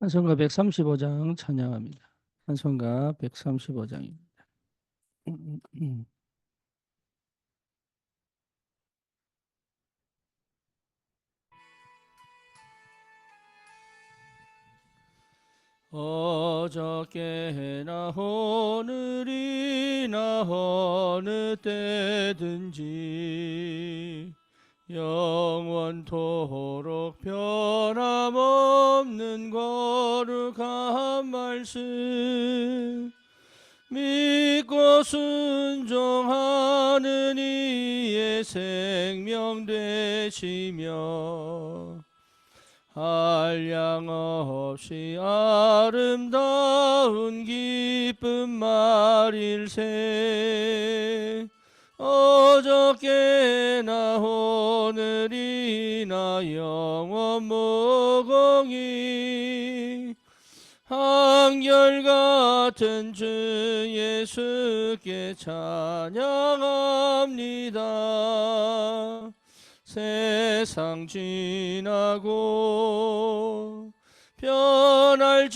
찬송가 135장 찬양합니다. 찬송가 135장입니다. 어저께나 오늘이나 어느 때든지 영원토록 변함없는 거룩한 말씀 믿고 순종하는 이의 생명 되시며 한량없이 아름다운 기쁜 말일세 어저께나 오늘이나 영원 무궁히 한결같은 주 예수께 찬양합니다. 세상 지나고 변할지라도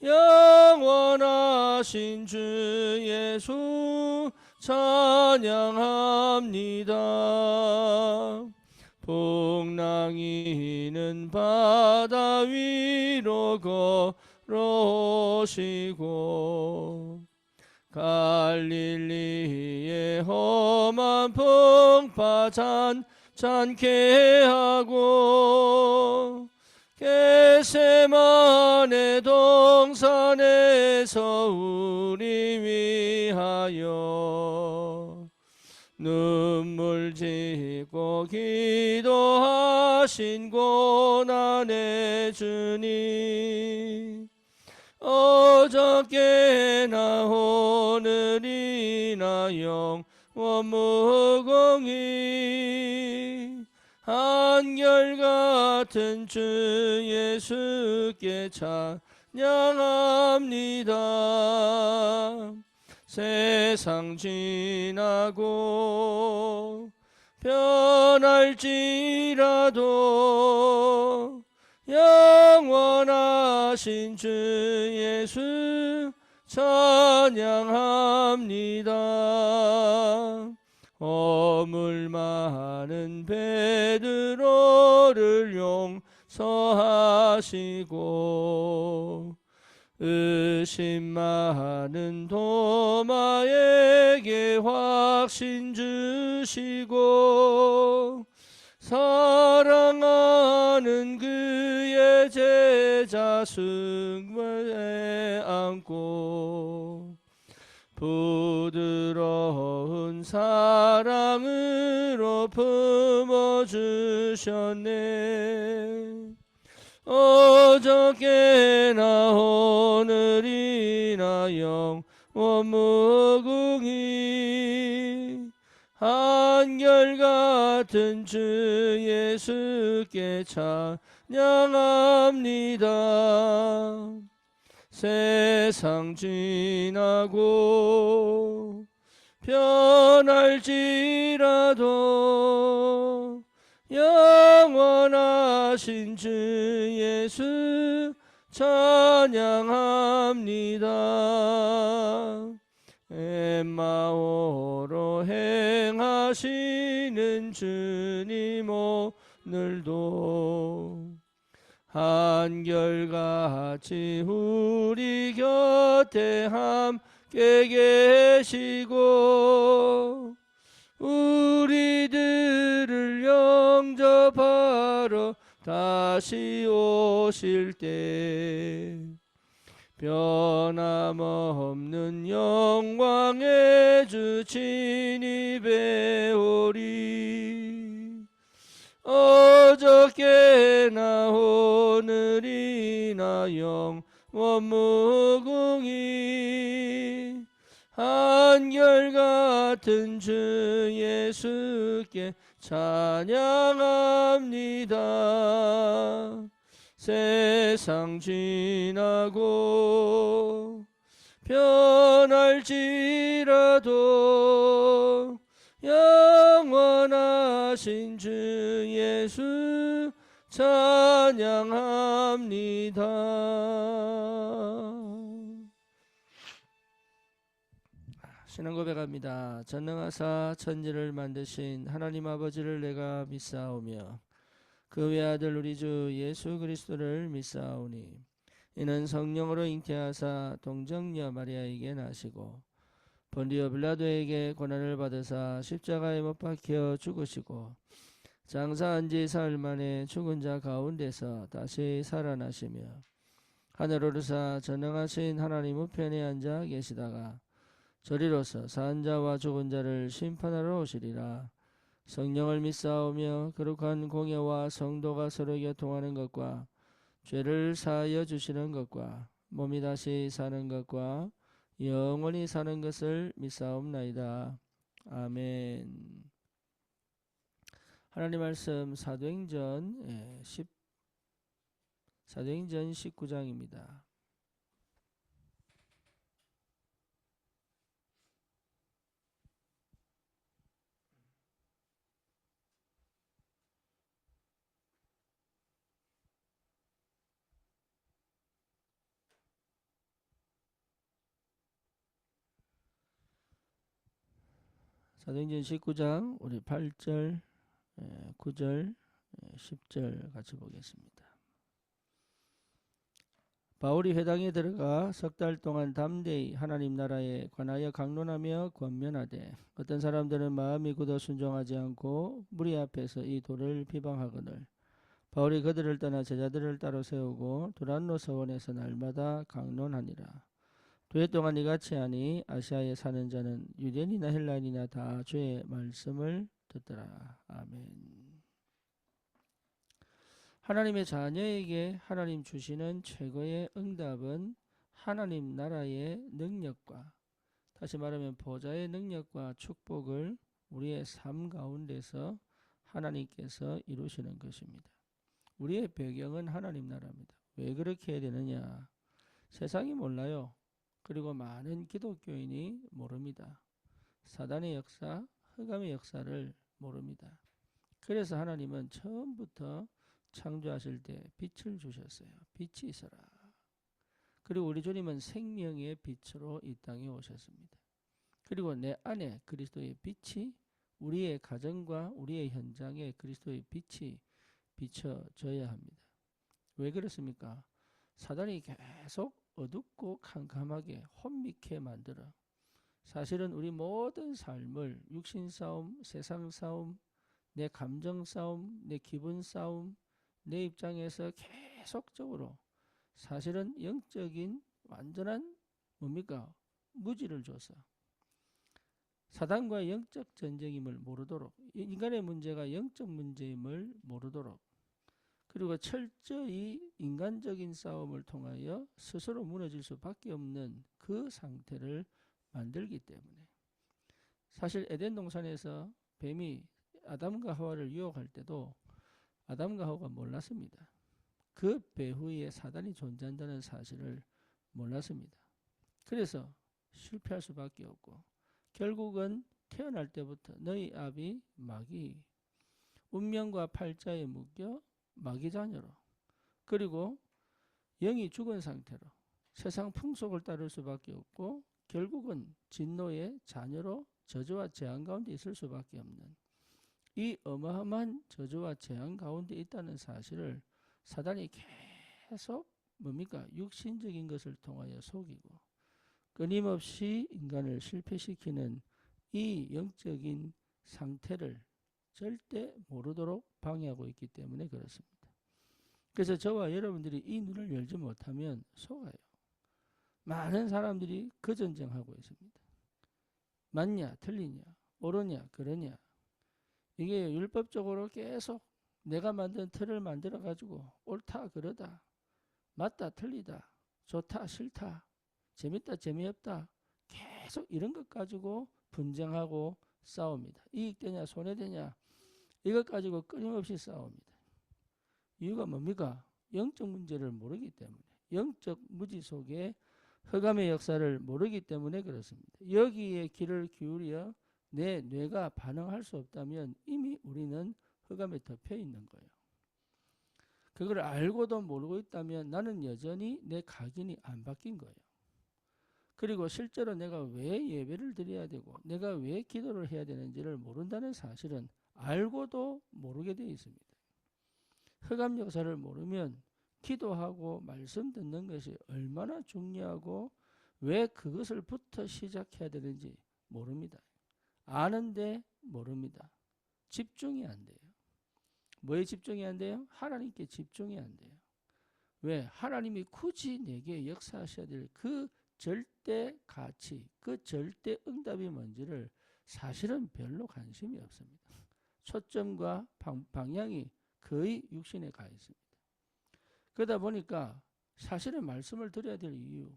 영원하신 주 예수 찬양합니다. 풍랑이는 바다 위로 걸어오시고 갈릴리의 험한 풍파 잔잔케 하고 겟세마네 동산에서 우리 위하여 눈물 짓고 기도하신 고난의 주님 어저께나 오늘이나 영원 무궁히 한결같은 주 예수께 찬양합니다. 세상 지나고 변할지라도 영원하신 주 예수 찬양합니다. 허물 많은 베드로를 용서하시고 의심 많은 도마에게 확신 주시고 사랑하는 그의 제자 승모에 안고 부드러운 사랑으로 품어주셨네. 어저께나 오늘이나 영원 무궁히 한결같은 주 예수께 찬양합니다. 세상 지나고 변할지라도 영원하신 주 예수 찬양합니다. 엠마오로 행하시는 주님 오늘도 한결같이 우리 곁에 함께 계시고 우리들을 영접하러 다시 오실 때 변함없는 영광의 주 친히 배우리. 어저께나 오늘이나 영원 무궁히 한결같은 주 예수께 찬양합니다. 세상 지나고 변할지라도 영원하신 주 예수 찬양합니다. 신앙 고백합니다. 전능하사 천지를 만드신 하나님 아버지를 내가 믿사오며 그 외아들 우리 주 예수 그리스도를 믿사오니 이는 성령으로 잉태하사 동정녀 마리아에게 나시고 본디오 빌라도에게 고난을 받으사 십자가에 못 박혀 죽으시고 장사한 지 사흘 만에 죽은 자 가운데서 다시 살아나시며 하늘 오르사 전능하신 하나님 우편에 앉아 계시다가 저리로서 산 자와 죽은 자를 심판하러 오시리라. 성령을 믿사오며 거룩한 공예와 성도가 서로 교통하는 것과 죄를 사하여 주시는 것과 몸이 다시 사는 것과 영원히 사는 것을 믿사옵나이다. 아멘. 하나님 말씀 사도행전 19장입니다. 사도행전 19장 우리 8절, 9절, 10절 같이 보겠습니다. 바울이 회당에 들어가 석 달 동안 담대히 하나님 나라에 관하여 강론하며 권면하되 어떤 사람들은 마음이 굳어 순종하지 않고 무리 앞에서 이 도를 비방하거늘 바울이 그들을 떠나 제자들을 따로 세우고 두란노 서원에서 날마다 강론하니라. 두 해 동안 이같이 하니 아시아에 사는 자는 유대인이나 헬라인이나 다 주의 말씀을 듣더라. 아멘. 하나님의 자녀에게 하나님 주시는 최고의 응답은 하나님 나라의 능력과 다시 말하면 보좌의 능력과 축복을 우리의 삶 가운데서 하나님께서 이루시는 것입니다. 우리의 배경은 하나님 나라입니다. 왜 그렇게 해야 되느냐? 세상이 몰라요. 그리고 많은 기독교인이 모릅니다. 사단의 역사, 흑암의 역사를 모릅니다. 그래서 하나님은 처음부터 창조하실 때 빛을 주셨어요. 빛이 있어라. 그리고 우리 주님은 생명의 빛으로 이 땅에 오셨습니다. 그리고 내 안에 그리스도의 빛이 우리의 가정과 우리의 현장에 그리스도의 빛이 비춰져야 합니다. 왜 그렇습니까? 사단이 계속 어둡고 캄캄하게 혼미케 만들어 사실은 우리 모든 삶을 육신 싸움, 세상 싸움, 내 감정 싸움, 내 기분 싸움, 내 입장에서 계속적으로 사실은 영적인 완전한 뭡니까? 무지를 줘서 사단과 영적 전쟁임을 모르도록 인간의 문제가 영적 문제임을 모르도록 그리고 철저히 인간적인 싸움을 통하여 스스로 무너질 수밖에 없는 그 상태를 만들기 때문에 사실 에덴 동산에서 뱀이 아담과 하와를 유혹할 때도 아담과 하와가 몰랐습니다. 그 배후에 사단이 존재한다는 사실을 몰랐습니다. 그래서 실패할 수밖에 없고 결국은 태어날 때부터 너희 아비 마귀 운명과 팔자에 묶여 마귀 자녀로 그리고 영이 죽은 상태로 세상 풍속을 따를 수밖에 없고 결국은 진노의 자녀로 저주와 재앙 가운데 있을 수밖에 없는 이 어마어마한 저주와 재앙 가운데 있다는 사실을 사단이 계속 뭡니까? 육신적인 것을 통하여 속이고 끊임없이 인간을 실패시키는 이 영적인 상태를 절대 모르도록 방해하고 있기 때문에 그렇습니다. 그래서 저와 여러분들이 이 눈을 열지 못하면 속아요. 많은 사람들이 그 전쟁하고 있습니다. 맞냐 틀리냐 옳으냐 그러냐 이게 율법적으로 계속 내가 만든 틀을 만들어 가지고 옳다 그러다 맞다 틀리다 좋다 싫다 재밌다 재미없다 계속 이런 것 가지고 분쟁하고 싸웁니다. 이익되냐 손해되냐 이것 가지고 끊임없이 싸웁니다. 이유가 뭡니까? 영적 문제를 모르기 때문에 영적 무지 속에 흑암의 역사를 모르기 때문에 그렇습니다. 여기에 귀를 기울여 내 뇌가 반응할 수 없다면 이미 우리는 흑암에 덮여 있는 거예요. 그걸 알고도 모르고 있다면 나는 여전히 내 각인이 안 바뀐 거예요. 그리고 실제로 내가 왜 예배를 드려야 되고 내가 왜 기도를 해야 되는지를 모른다는 사실은 알고도 모르게 되어 있습니다. 흑암 역사를 모르면 기도하고 말씀 듣는 것이 얼마나 중요하고 왜 그것을부터 시작해야 되는지 모릅니다. 아는데 모릅니다. 집중이 안 돼요. 뭐에 집중이 안 돼요? 하나님께 집중이 안 돼요. 왜? 하나님이 굳이 내게 역사하셔야 될 그 절대 가치, 그 절대 응답이 뭔지를 사실은 별로 관심이 없습니다. 초점과 방향이 거의 육신에 가 있습니다. 그러다 보니까 사실은 말씀을 드려야 될 이유,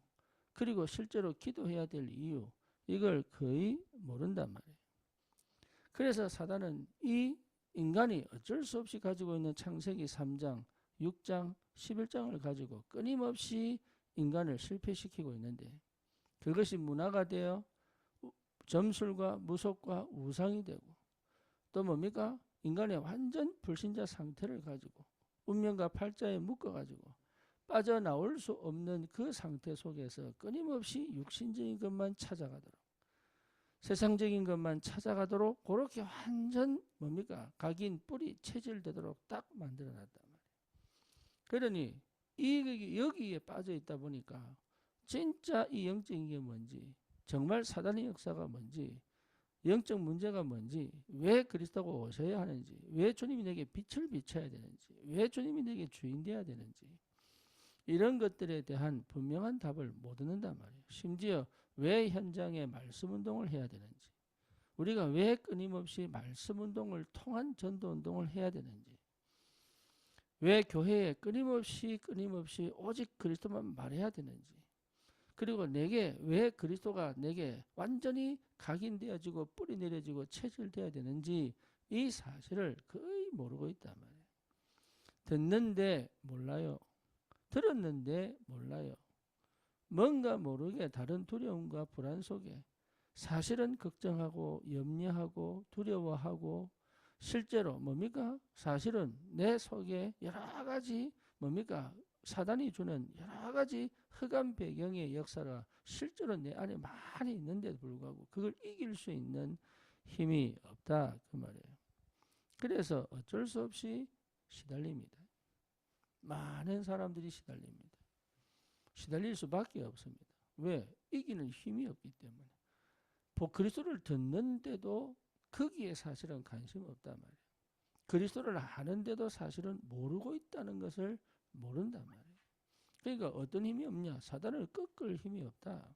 그리고 실제로 기도해야 될 이유, 이걸 거의 모른단 말이에요. 그래서 사단은 이 인간이 어쩔 수 없이 가지고 있는 창세기 3장, 6장, 11장을 가지고 끊임없이 인간을 실패시키고 있는데 그것이 문화가 되어 점술과 무속과 우상이 되고 또 뭡니까? 인간의 완전 불신자 상태를 가지고 운명과 팔자에 묶어가지고 빠져나올 수 없는 그 상태 속에서 끊임없이 육신적인 것만 찾아가도록 세상적인 것만 찾아가도록 그렇게 완전 뭡니까? 각인 뿌리 체질되도록 딱 만들어놨단 말이에요. 그러니 여기에 빠져 있다 보니까 진짜 이 영적인 게 뭔지, 정말 사단의 역사가 뭔지, 영적 문제가 뭔지, 왜 그리스도가 오셔야 하는지, 왜 주님이 내게 빛을 비춰야 되는지, 왜 주님이 내게 주인 되어야 되는지, 이런 것들에 대한 분명한 답을 못 얻는단 말이에요. 심지어 왜 현장에 말씀 운동을 해야 되는지, 우리가 왜 끊임없이 말씀 운동을 통한 전도 운동을 해야 되는지, 왜 교회에 끊임없이 오직 그리스도만 말해야 되는지, 그리고 내게 왜 그리스도가 내게 완전히 각인되어지고 뿌리 내려지고 체질되어야 되는지 이 사실을 거의 모르고 있단 말이에요. 듣는데 몰라요. 들었는데 몰라요. 뭔가 모르게 다른 두려움과 불안 속에 사실은 걱정하고 염려하고 두려워하고 실제로 뭡니까? 사실은 내 속에 여러 가지 뭡니까? 사단이 주는 여러 가지 흑암 배경의 역사가 실제로 내 안에 많이 있는데도 불구하고 그걸 이길 수 있는 힘이 없다 그 말이에요. 그래서 어쩔 수 없이 시달립니다. 많은 사람들이 시달립니다. 시달릴 수밖에 없습니다. 왜? 이기는 힘이 없기 때문에. 그리스도를 듣는데도 거기에 사실은 관심 없단 말이에요. 그리스도를 아는데도 사실은 모르고 있다는 것을 모른단 말이에요. 그러니까 어떤 힘이 없냐? 사단을 꺾을 힘이 없다.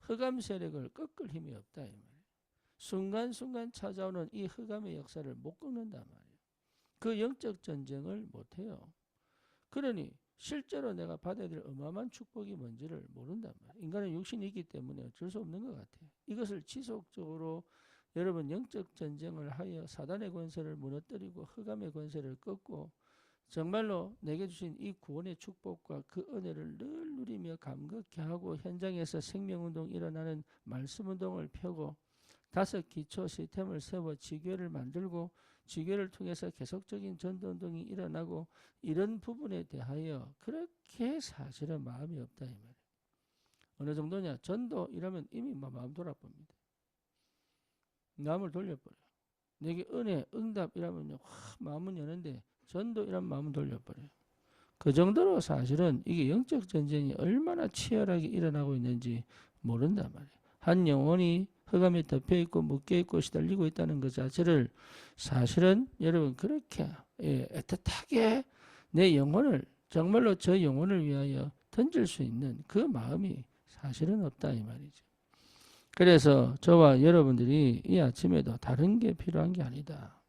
흑암 세력을 꺾을 힘이 없다 이 말이에요. 순간순간 찾아오는 이 흑암의 역사를 못 꺾는단 말이에요. 그 영적 전쟁을 못해요. 그러니 실제로 내가 받아야 될 어마어마한 축복이 뭔지를 모른단 말이에요. 인간은 육신이 있기 때문에 어쩔 수 없는 것 같아요. 이것을 지속적으로 여러분 영적 전쟁을 하여 사단의 권세를 무너뜨리고 흑암의 권세를 꺾고 정말로 내게 주신 이 구원의 축복과 그 은혜를 늘 누리며 감격해 하고 현장에서 생명운동 일어나는 말씀운동을 펴고 5 기초 시스템을 세워 지교회를 만들고 지교회를 통해서 계속적인 전도운동이 일어나고 이런 부분에 대하여 그렇게 사실은 마음이 없다 이 말이에요. 어느 정도냐? 전도 이러면 이미 마음 돌아봅니다. 마음을 돌려버려요. 내게 은혜, 응답 이라면요 마음은 여는데 전도 이란 마음은 돌려버려요. 그 정도로 사실은 이게 영적 전쟁이 얼마나 치열하게 일어나고 있는지 모른단 말이에요. 한 영혼이 흑암에 덮여있고 묶여있고 시달리고 있다는 것 자체를 사실은 여러분 그렇게 애틋하게 내 영혼을 정말로 저 영혼을 위하여 던질 수 있는 그 마음이 사실은 없다 이 말이죠. 그래서 저와 여러분들이 이 아침에도 다른 게 필요한 게 아니다.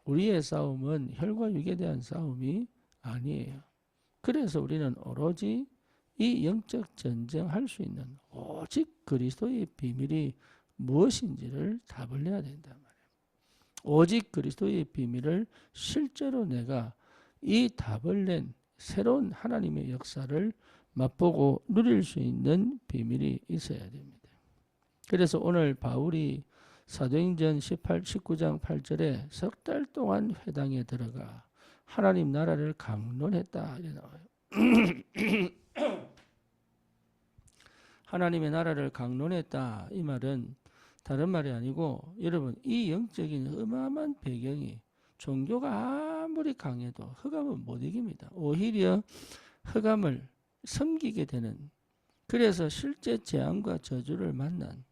우리의 싸움은 혈과 육에 대한 싸움이 아니에요. 그래서 우리는 오로지 이 영적 전쟁할 수 있는 오직 그리스도의 비밀이 무엇인지를 답을 내야 된단 말이에요. 오직 그리스도의 비밀을 실제로 내가 이 답을 낸 새로운 하나님의 역사를 맛보고 누릴 수 있는 비밀이 있어야 됩니다. 그래서 오늘 바울이 사도행전 19장 8절에 석 달 동안 회당에 들어가 하나님 나라를 강론했다 이래 나와요. 하나님의 나라를 강론했다 이 말은 다른 말이 아니고 여러분 이 영적인 어마어마한 배경이 종교가 아무리 강해도 흑암은 못 이깁니다. 오히려 흑암을 섬기게 되는 그래서 실제 재앙과 저주를 만난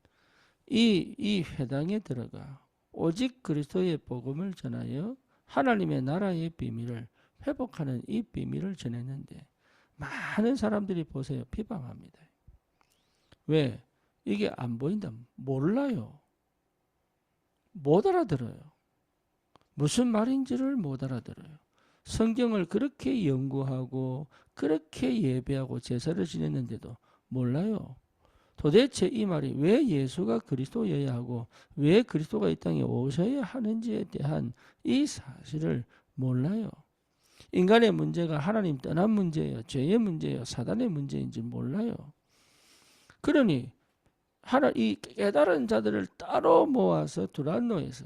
이 회당에 들어가 오직 그리스도의 복음을 전하여 하나님의 나라의 비밀을 회복하는 이 비밀을 전했는데 많은 사람들이 보세요. 비방합니다. 왜? 이게 안 보인다. 몰라요. 못 알아들어요. 무슨 말인지를 못 알아들어요. 성경을 그렇게 연구하고 그렇게 예배하고 제사를 지냈는데도 몰라요. 도대체 이 말이 왜 예수가 그리스도여야 하고 왜 그리스도가 이 땅에 오셔야 하는지에 대한 이 사실을 몰라요. 인간의 문제가 하나님 떠난 문제예요. 죄의 문제예요. 사단의 문제인지 몰라요. 그러니 이 깨달은 자들을 따로 모아서 두란노에서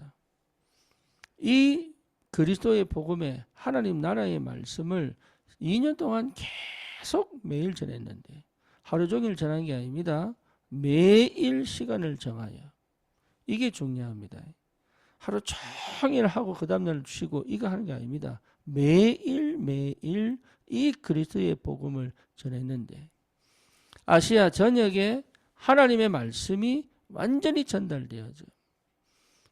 이 그리스도의 복음에 하나님 나라의 말씀을 2년 동안 계속 매일 전했는데 하루 종일 전한 게 아닙니다. 매일 시간을 정하여 이게 중요합니다. 하루 종일 하고 그 다음날 쉬고 이거 하는 게 아닙니다. 매일 이 그리스도의 복음을 전했는데 아시아 전역에 하나님의 말씀이 완전히 전달되어져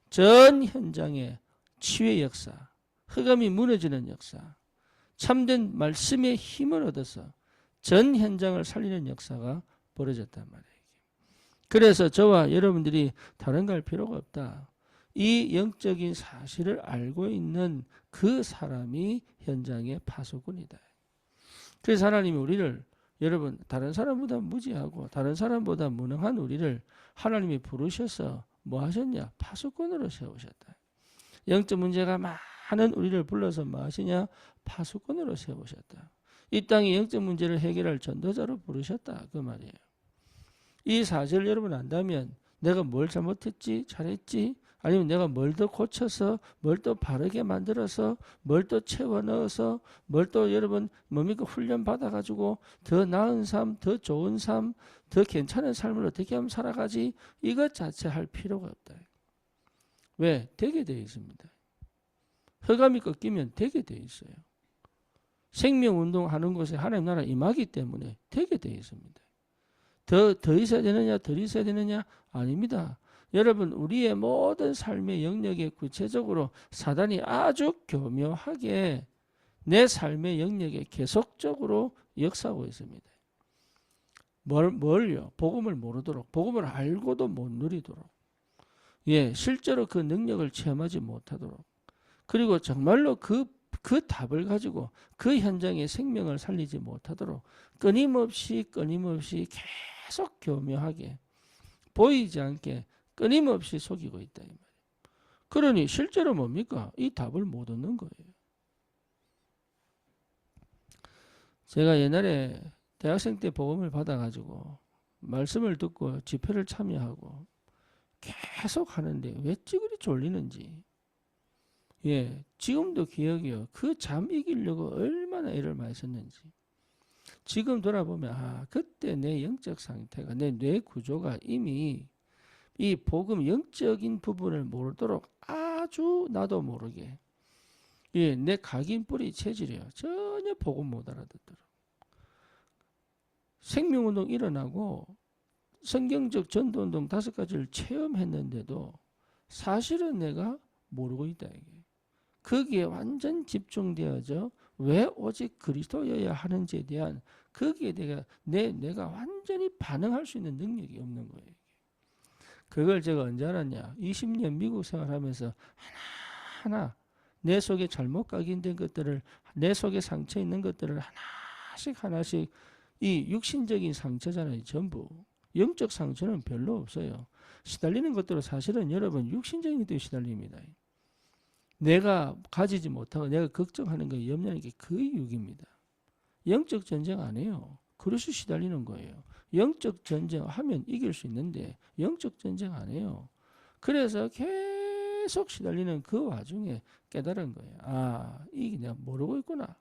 전 현장에 치유의 역사, 흑암이 무너지는 역사, 참된 말씀의 힘을 얻어서 전 현장을 살리는 역사가 벌어졌단 말이에요. 그래서 저와 여러분들이 다른 거 할 필요가 없다. 이 영적인 사실을 알고 있는 그 사람이 현장의 파수꾼이다. 그래서 하나님이 우리를 여러분 다른 사람보다 무지하고 다른 사람보다 무능한 우리를 하나님이 부르셔서 뭐 하셨냐? 파수꾼으로 세우셨다. 영적 문제가 많은 우리를 불러서 뭐 하시냐? 파수꾼으로 세우셨다. 이 땅의 영적 문제를 해결할 전도자로 부르셨다. 그 말이에요. 이 사실을 여러분 안다면 내가 뭘 잘못했지? 잘했지? 아니면 내가 뭘 더 고쳐서 뭘 더 바르게 만들어서 뭘 또 채워 넣어서 뭘 또 여러분 뭡니까 훈련 받아가지고 더 나은 삶, 더 좋은 삶, 더 괜찮은 삶을 어떻게 하면 살아가지? 이것 자체 할 필요가 없다. 왜? 되게 되어 있습니다. 흑암이 꺾이면 되게 되어 있어요. 생명운동하는 곳에 하나님 나라 임하기 때문에 되게 되어 있습니다. 더 있어야 되느냐 덜 있어야 되느냐 아닙니다. 여러분 우리의 모든 삶의 영역에 구체적으로 사단이 아주 교묘하게 내 삶의 영역에 계속적으로 역사하고 있습니다. 뭘요? 복음을 모르도록 복음을 알고도 못 누리도록 실제로 그 능력을 체험하지 못하도록 그리고 정말로 그 답을 가지고 그 현장의 생명을 살리지 못하도록 끊임없이 계속 교묘하게 보이지 않게 끊임없이 속이고 있다. 이 말이에요. 그러니 실제로 뭡니까? 이 답을 못 얻는 거예요. 제가 옛날에 대학생 때 복음을 받아가지고 말씀을 듣고 집회를 참여하고 계속 하는데 왜 찌그리 졸리는지 지금도 기억이요. 그 잠 이기려고 얼마나 애를 많이 썼는지 지금 돌아보면 그때 내 영적 상태가 내 뇌 구조가 이미 이 복음 영적인 부분을 모르도록 아주 나도 모르게 내 각인뿌리 체질이요. 전혀 복음 못 알아듣도록 생명운동 일어나고 성경적 전도운동 5가지를 체험했는데도 사실은 내가 모르고 있다. 이게. 거기에 완전 집중되어져 왜 오직 그리스도여야 하는지에 대한 거기에 내가 완전히 반응할 수 있는 능력이 없는 거예요. 그걸 제가 언제 알았냐? 20년 미국 생활하면서 하나하나 내 속에 잘못 각인된 것들을 내 속에 상처 있는 것들을 하나씩 이 육신적인 상처잖아요. 전부. 영적 상처는 별로 없어요. 시달리는 것들은 사실은 여러분 육신적인 것들이 시달립니다. 내가 가지지 못하고 내가 걱정하는 거 염려하는 게 거의 육입니다. 영적 전쟁 안 해요. 그래서 시달리는 거예요. 영적 전쟁 하면 이길 수 있는데 영적 전쟁 안 해요. 그래서 계속 시달리는 그 와중에 깨달은 거예요. 아, 이게 내가 모르고 있구나.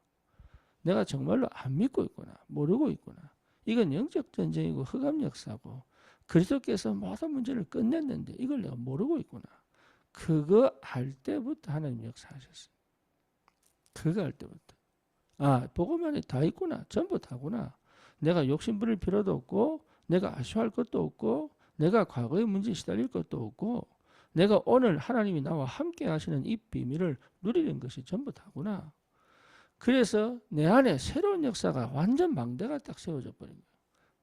내가 정말로 안 믿고 있구나. 모르고 있구나. 이건 영적 전쟁이고 흑암 역사고 그리스도께서 모든 문제를 끝냈는데 이걸 내가 모르고 있구나. 그거 알 때부터 하나님 역사하셨어요. 그거 알 때부터. 아, 복음 안에 다 있구나. 전부 다구나. 내가 욕심 부릴 필요도 없고 내가 아쉬워할 것도 없고 내가 과거의 문제에 시달릴 것도 없고 내가 오늘 하나님이 나와 함께 하시는 이 비밀을 누리는 것이 전부 다구나. 그래서 내 안에 새로운 역사가 완전 망대가 딱 세워져 버린 거예요.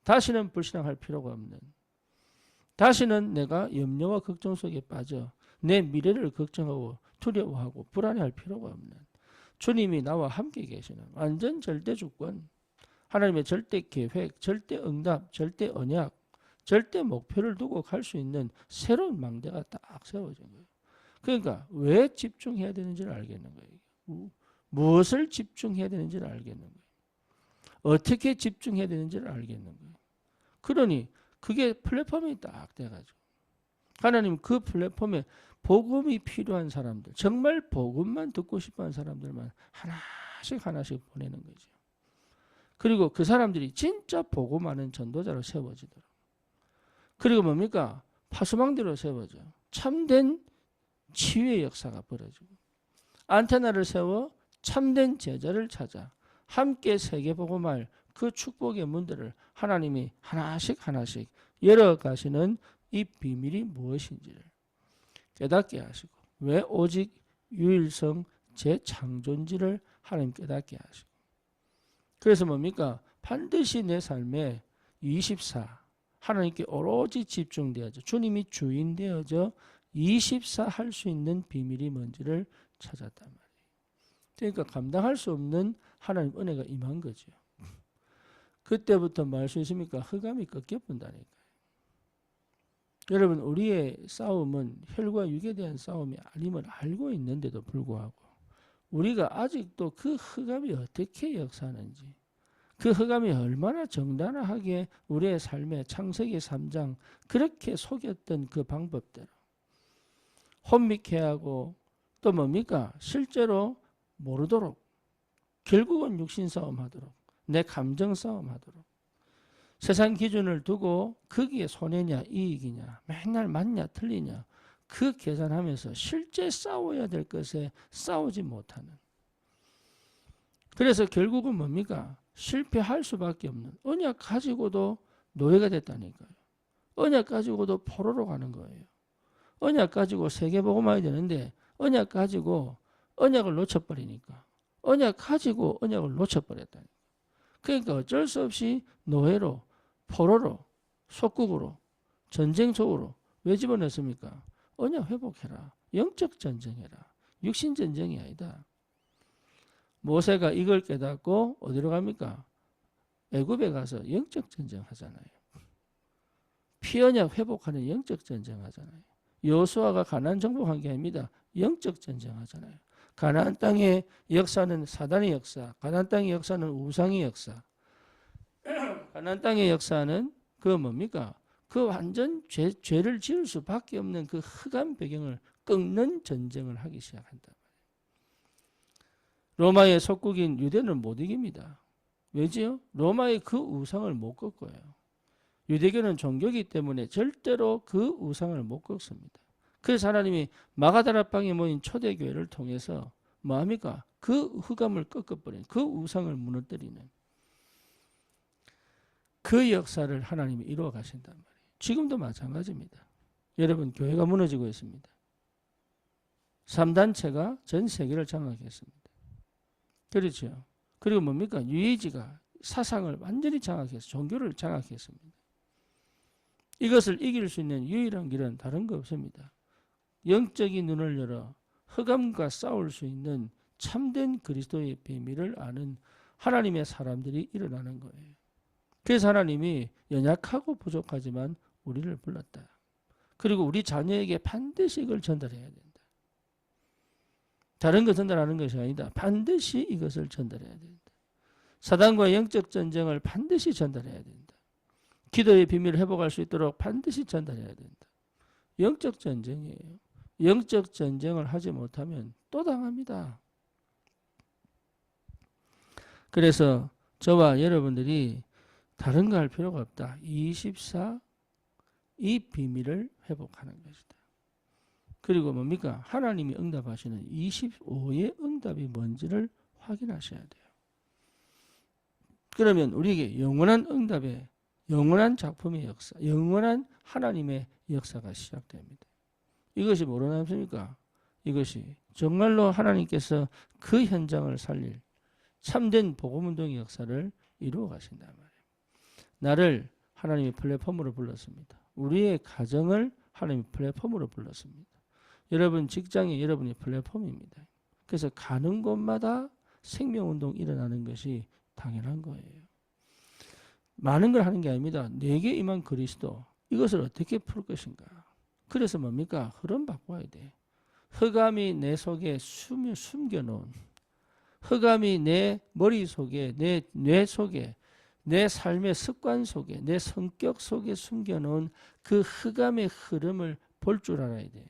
다시는 불신앙할 필요가 없는, 다시는 내가 염려와 걱정 속에 빠져 내 미래를 걱정하고 두려워하고 불안해할 필요가 없는, 주님이 나와 함께 계시는 완전 절대 주권, 하나님의 절대 계획, 절대 응답, 절대 언약, 절대 목표를 두고 갈 수 있는 새로운 망대가 딱 세워진 거예요. 그러니까 왜 집중해야 되는지를 알겠는 거예요. 무엇을 집중해야 되는지를 알겠는 거예요. 어떻게 집중해야 되는지를 알겠는 거예요. 그러니 그게 플랫폼이 딱 돼가지고 하나님 그 플랫폼에 복음이 필요한 사람들, 정말 복음만 듣고 싶어하는 사람들만 하나씩 보내는 거죠. 그리고 그 사람들이 진짜 복음하는 전도자로 세워지도록. 그리고 뭡니까? 파수망대로 세워져. 참된 치유의 역사가 벌어지고 안테나를 세워 참된 제자를 찾아 함께 세계복음할 그 축복의 문들을 하나님이 하나씩 열어가시는 이 비밀이 무엇인지를 깨닫게 하시고 왜 오직 유일성 재창조인지를 하나님 깨닫게 하시고 그래서 뭡니까? 반드시 내 삶에 24 하나님께 오로지 집중되어져 주님이 주인 되어져 24 할 수 있는 비밀이 뭔지를 찾았단 말이에요. 그러니까 감당할 수 없는 하나님 은혜가 임한 거죠. 그때부터 뭐 할 수 있습니까? 흑암이 꺾여본다니까요. 여러분 우리의 싸움은 혈과 육에 대한 싸움이 아님을 알고 있는데도 불구하고 우리가 아직도 그 흑암이 어떻게 역사하는지 그 흑암이 얼마나 정당하게 우리의 삶에 창세기 3장 그렇게 속였던 그 방법대로 혼미케 하고 또 뭡니까? 실제로 모르도록 결국은 육신 싸움 하도록 내 감정 싸움 하도록 세상 기준을 두고 거기에 손해냐 이익이냐 맨날 맞냐 틀리냐 그 계산하면서 실제 싸워야 될 것에 싸우지 못하는 그래서 결국은 뭡니까? 실패할 수밖에 없는 언약 가지고도 노예가 됐다니까요. 언약 가지고도 포로로 가는 거예요. 언약 가지고 세계복음화해야 되는데 언약 가지고 언약을 놓쳐버리니까 언약 가지고 언약을 놓쳐버렸다니까. 그러니까 어쩔 수 없이 노예로 포로로 속국으로 전쟁 속으로 왜 집어넣습니까? 언약 회복해라. 영적 전쟁해라. 육신 전쟁이 아니다. 모세가 이걸 깨닫고 어디로 갑니까? 애굽에 가서 영적 전쟁 하잖아요. 피언약 회복하는 영적 전쟁 하잖아요. 여호수아가 가나안 정복한 게 아닙니다. 영적 전쟁 하잖아요. 가나안 땅의 역사는 사단의 역사, 가나안 땅의 역사는 우상의 역사, 가나안 땅의 역사는 그 뭡니까? 그 완전 죄를 지을 수밖에 없는 그 흑암 배경을 꺾는 전쟁을 하기 시작한다. 로마의 속국인 유대는 못 이깁니다. 왜지요? 로마의 그 우상을 못 꺾어요. 유대교는 종교이기 때문에 절대로 그 우상을 못 꺾습니다. 그래서 하나님이 마가다락방에 모인 초대교회를 통해서 뭐합니까? 그 흑암을 꺾어버리는 그 우상을 무너뜨리는 그 역사를 하나님이 이루어 가신단 말이에요. 지금도 마찬가지입니다. 여러분 교회가 무너지고 있습니다. 3단체가 전 세계를 장악했습니다. 그렇죠. 그리고 뭡니까? 유해지가 사상을 완전히 장악해서 종교를 장악했습니다. 이것을 이길 수 있는 유일한 길은 다른 거 없습니다. 영적인 눈을 열어 흑암과 싸울 수 있는 참된 그리스도의 비밀을 아는 하나님의 사람들이 일어나는 거예요. 그래서 하나님이 연약하고 부족하지만 우리를 불렀다. 그리고 우리 자녀에게 반드시 이걸 전달해야 된다. 다른 거 전달하는 것이 아니다. 반드시 이것을 전달해야 된다. 사단과 영적 전쟁을 반드시 전달해야 된다. 기도의 비밀을 회복할 수 있도록 반드시 전달해야 된다. 영적 전쟁이에요. 영적 전쟁을 하지 못하면 또 당합니다. 그래서 저와 여러분들이 다른 거 할 필요가 없다. 24 이 비밀을 회복하는 것이다. 그리고 뭡니까? 하나님이 응답하시는 25의 응답이 뭔지를 확인하셔야 돼요. 그러면 우리에게 영원한 응답의 영원한 작품의 역사, 영원한 하나님의 역사가 시작됩니다. 이것이 뭐로 남습니까? 이것이 정말로 하나님께서 그 현장을 살릴 참된 복음운동의 역사를 이루어 가신단 말이에요. 나를 하나님의 플랫폼으로 불렀습니다. 우리의 가정을 하나님의 플랫폼으로 불렀습니다. 여러분 직장이 여러분의 플랫폼입니다. 그래서 가는 곳마다 생명운동 일어나는 것이 당연한 거예요. 많은 걸 하는 게 아닙니다. 내게 임한 그리스도 이것을 어떻게 풀 것인가. 그래서 뭡니까? 흐름 바꿔야 돼. 흑암이 내 속에 숨겨놓은 흑암이 내 머릿속에 내 뇌 속에 내 삶의 습관 속에 내 성격 속에 숨겨놓은 그 흑암의 흐름을 볼 줄 알아야 돼.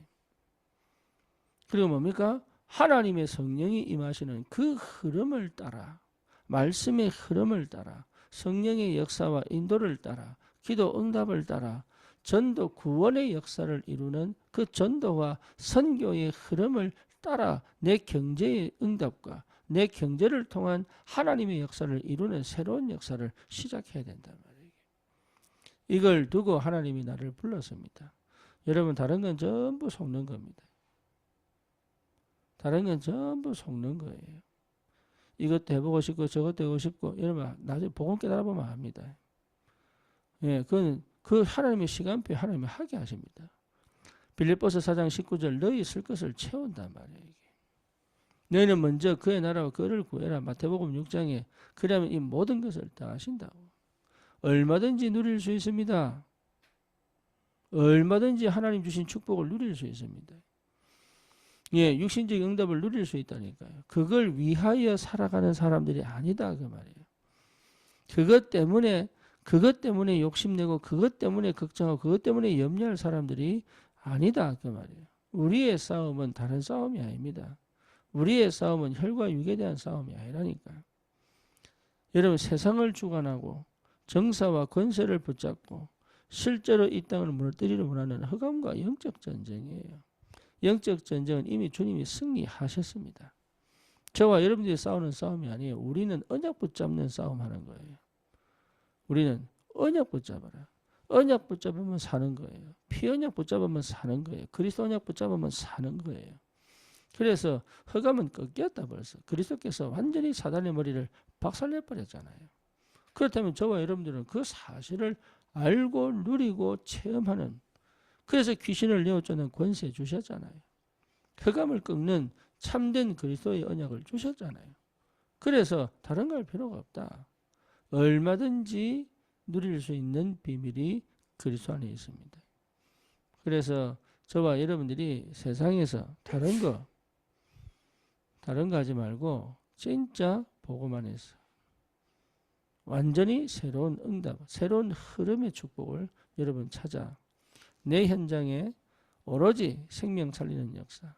그리고 뭡니까? 하나님의 성령이 임하시는 그 흐름을 따라 말씀의 흐름을 따라 성령의 역사와 인도를 따라 기도 응답을 따라 전도 구원의 역사를 이루는 그 전도와 선교의 흐름을 따라 내 경제의 응답과 내 경제를 통한 하나님의 역사를 이루는 새로운 역사를 시작해야 된단 말이에요. 이걸 두고 하나님이 나를 불렀습니다. 여러분 다른 건 전부 속는 겁니다. 다른 건 전부 속는 거예요. 이것도 해보고 싶고 저것도 해보고 싶고 여러분 나중에 복음 깨달아보면 압니다. 예, 그건 그 하나님의 시간표에 하나님이 하게 하십니다. 빌립보서 4장 19절 너희 쓸 것을 채운단 말이에요. 이게. 너희는 먼저 그의 나라와 그를 구해라. 마태복음 6장에 그러면 이 모든 것을 다 하신다고. 얼마든지 누릴 수 있습니다. 얼마든지 하나님 주신 축복을 누릴 수 있습니다. 예, 육신적 응답을 누릴 수 있다니까요. 그걸 위하여 살아가는 사람들이 아니다 그 말이에요. 그것 때문에 욕심내고 그것 때문에 걱정하고 그것 때문에 염려할 사람들이 아니다 그 말이에요. 우리의 싸움은 다른 싸움이 아닙니다. 우리의 싸움은 혈과 육에 대한 싸움이 아니라니까요. 여러분 세상을 주관하고 정사와 권세를 붙잡고 실제로 이 땅을 무너뜨리려 원하는 흑암과 영적 전쟁이에요. 영적 전쟁은 이미 주님이 승리하셨습니다. 저와 여러분들이 싸우는 싸움이 아니에요. 우리는 언약 붙잡는 싸움하는 거예요. 우리는 언약 붙잡아라. 언약 붙잡으면 사는 거예요. 피 언약 붙잡으면 사는 거예요. 그리스도 언약 붙잡으면 사는 거예요. 그래서 흑암은 꺾였다 벌써. 그리스도께서 완전히 사단의 머리를 박살내버렸잖아요. 그렇다면 저와 여러분들은 그 사실을 알고 누리고 체험하는 그래서 귀신을 내어쫓는 권세 주셨잖아요. 흑암을 꺾는 참된 그리스도의 언약을 주셨잖아요. 그래서 다른 거 할 필요가 없다. 얼마든지 누릴 수 있는 비밀이 그리스도 안에 있습니다. 그래서 저와 여러분들이 세상에서 다른 거 하지 말고 진짜 복음 안에서 완전히 새로운 응답, 새로운 흐름의 축복을 여러분 찾아 내 현장에 오로지 생명 살리는 역사,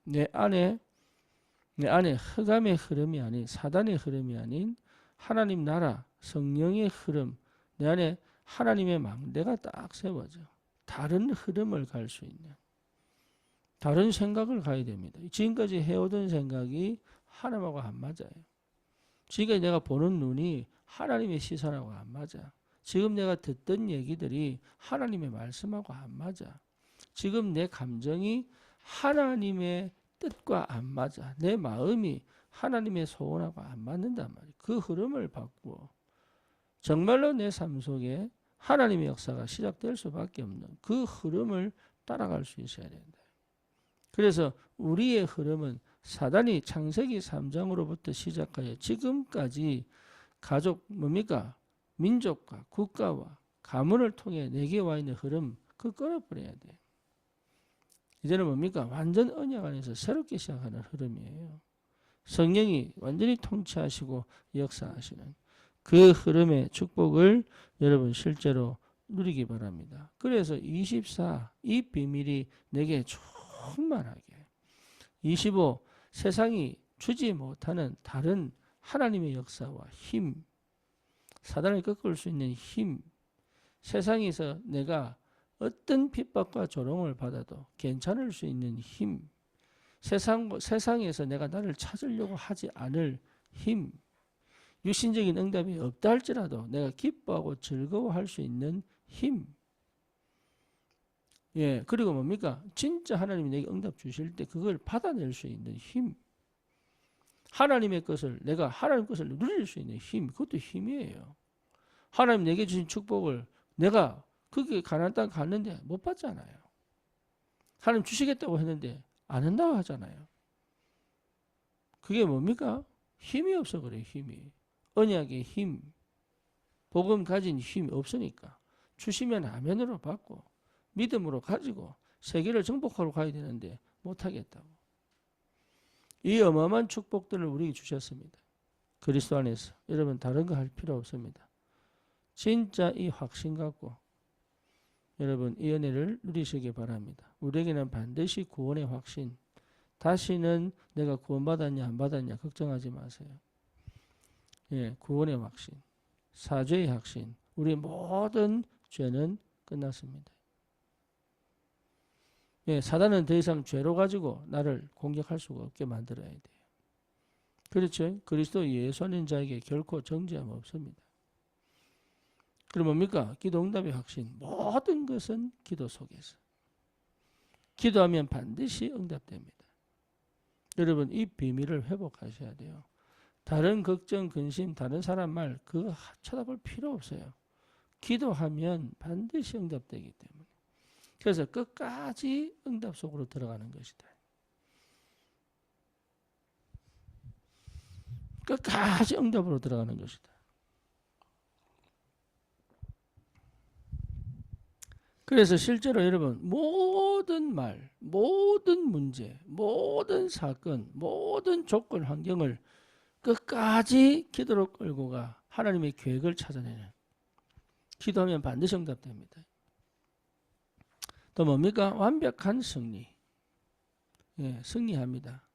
내 안에 흑암의 흐름이 아닌 사단의 흐름이 아닌 하나님 나라 성령의 흐름, 내 안에 하나님의 망대가 딱 세워져 다른 흐름을 갈 수 있는 다른 생각을 가야 됩니다. 지금까지 해오던 생각이 하나님하고 안 맞아요. 지금까지 내가 보는 눈이 하나님의 시선하고 안 맞아. 지금 내가 듣던 얘기들이 하나님의 말씀하고 안 맞아. 지금 내 감정이 하나님의 뜻과 안 맞아. 내 마음이 하나님의 소원하고 안 맞는단 말이에요. 그 흐름을 바꾸어 정말로 내 삶 속에 하나님의 역사가 시작될 수밖에 없는 그 흐름을 따라갈 수 있어야 된다. 그래서 우리의 흐름은 사단이 창세기 3장으로부터 시작하여 지금까지 가족 뭡니까? 민족과 국가와 가문을 통해 내게 와 있는 흐름 그거 끊어버려야 돼. 이제는 뭡니까? 완전 언약 안에서 새롭게 시작하는 흐름이에요. 성령이 완전히 통치하시고 역사하시는 그 흐름의 축복을 여러분 실제로 누리기 바랍니다. 그래서 24 이 비밀이 내게 쭉 충만하게. 25. 세상이 주지 못하는 다른 하나님의 역사와 힘, 사단을 꺾을 수 있는 힘, 세상에서 내가 어떤 핍박과 조롱을 받아도 괜찮을 수 있는 힘, 세상에서 내가 나를 찾으려고 하지 않을 힘, 육신적인 응답이 없다 할지라도 내가 기뻐하고 즐거워할 수 있는 힘. 예, 그리고 뭡니까? 진짜 하나님이 내게 응답 주실 때 그걸 받아낼 수 있는 힘. 하나님의 것을, 내가 하나님 것을 누릴 수 있는 힘. 그것도 힘이에요. 하나님 내게 주신 축복을 내가 그게 가나안 땅 갔는데 못 받잖아요. 하나님 주시겠다고 했는데 안 한다고 하잖아요. 그게 뭡니까? 힘이 없어 그래요. 힘이. 언약의 힘, 복음 가진 힘이 없으니까 주시면 아멘으로 받고 믿음으로 가지고 세계를 정복하러 가야 되는데 못하겠다고. 이 어마어마한 축복들을 우리에게 주셨습니다. 그리스도 안에서. 여러분 다른 거 할 필요 없습니다. 진짜 이 확신 갖고 여러분 이 은혜를 누리시기 바랍니다. 우리에게는 반드시 구원의 확신. 다시는 내가 구원받았냐 안 받았냐 걱정하지 마세요. 예, 구원의 확신, 사죄의 확신. 우리 모든 죄는 끝났습니다. 예, 사단은 더 이상 죄로 가지고 나를 공격할 수가 없게 만들어야 돼요. 그렇죠? 그리스도 예수 안에 있는 자에게 결코 정죄함 없습니다. 그럼 뭡니까? 기도 응답의 확신. 모든 것은 기도 속에서. 기도하면 반드시 응답됩니다. 여러분 이 비밀을 회복하셔야 돼요. 다른 걱정, 근심, 다른 사람 말 그거 쳐다볼 필요 없어요. 기도하면 반드시 응답되기 때문에. 그래서 끝까지 응답 속으로 들어가는 것이다. 끝까지 응답으로 들어가는 것이다. 그래서 실제로 여러분 모든 말, 모든 문제, 모든 사건, 모든 조건, 환경을 끝까지 기도로 끌고 가 하나님의 계획을 찾아내는. 기도하면 반드시 응답됩니다. 또 뭡니까? 완벽한 승리. 예, 승리합니다.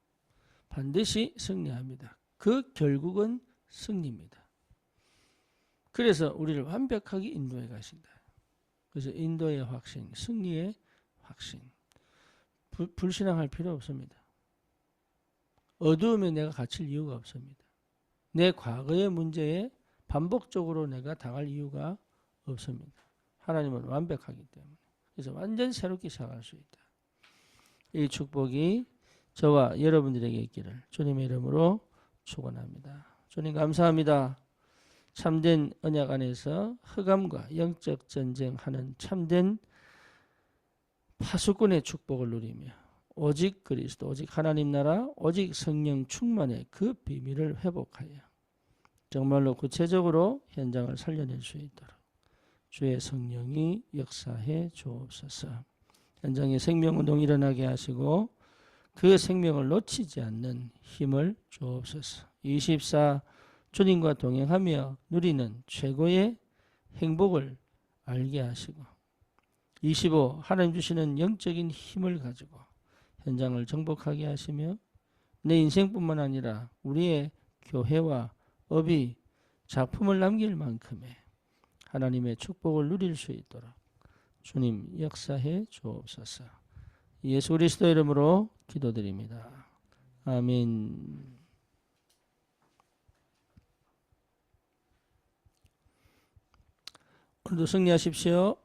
반드시 승리합니다. 그 결국은 승리입니다. 그래서 우리를 완벽하게 인도해 가신다. 그래서 인도의 확신, 승리의 확신. 불신앙할 필요 없습니다. 어두움에 내가 갇힐 이유가 없습니다. 내 과거의 문제에 반복적으로 내가 당할 이유가 없습니다. 하나님은 완벽하기 때문에. 그래서 완전 새롭게 시작할 수 있다. 이 축복이 저와 여러분들에게 있기를 주님의 이름으로 축원합니다. 주님 감사합니다. 참된 언약 안에서 흑암과 영적 전쟁하는 참된 파수꾼의 축복을 누리며 오직 그리스도, 오직 하나님 나라, 오직 성령 충만의 그 비밀을 회복하여 정말로 구체적으로 현장을 살려낼 수 있도록 주의 성령이 역사해 주옵소서. 현장에 생명운동 일어나게 하시고 그 생명을 놓치지 않는 힘을 주옵소서. 24 주님과 동행하며 누리는 최고의 행복을 알게 하시고 25 하나님 주시는 영적인 힘을 가지고 현장을 정복하게 하시며 내 인생뿐만 아니라 우리의 교회와 업이 작품을 남길 만큼의 하나님의 축복을 누릴 수 있도록 주님 역사해 주옵소서. 예수 그리스도 이름으로 기도드립니다. 아멘. 오늘도 승리하십시오.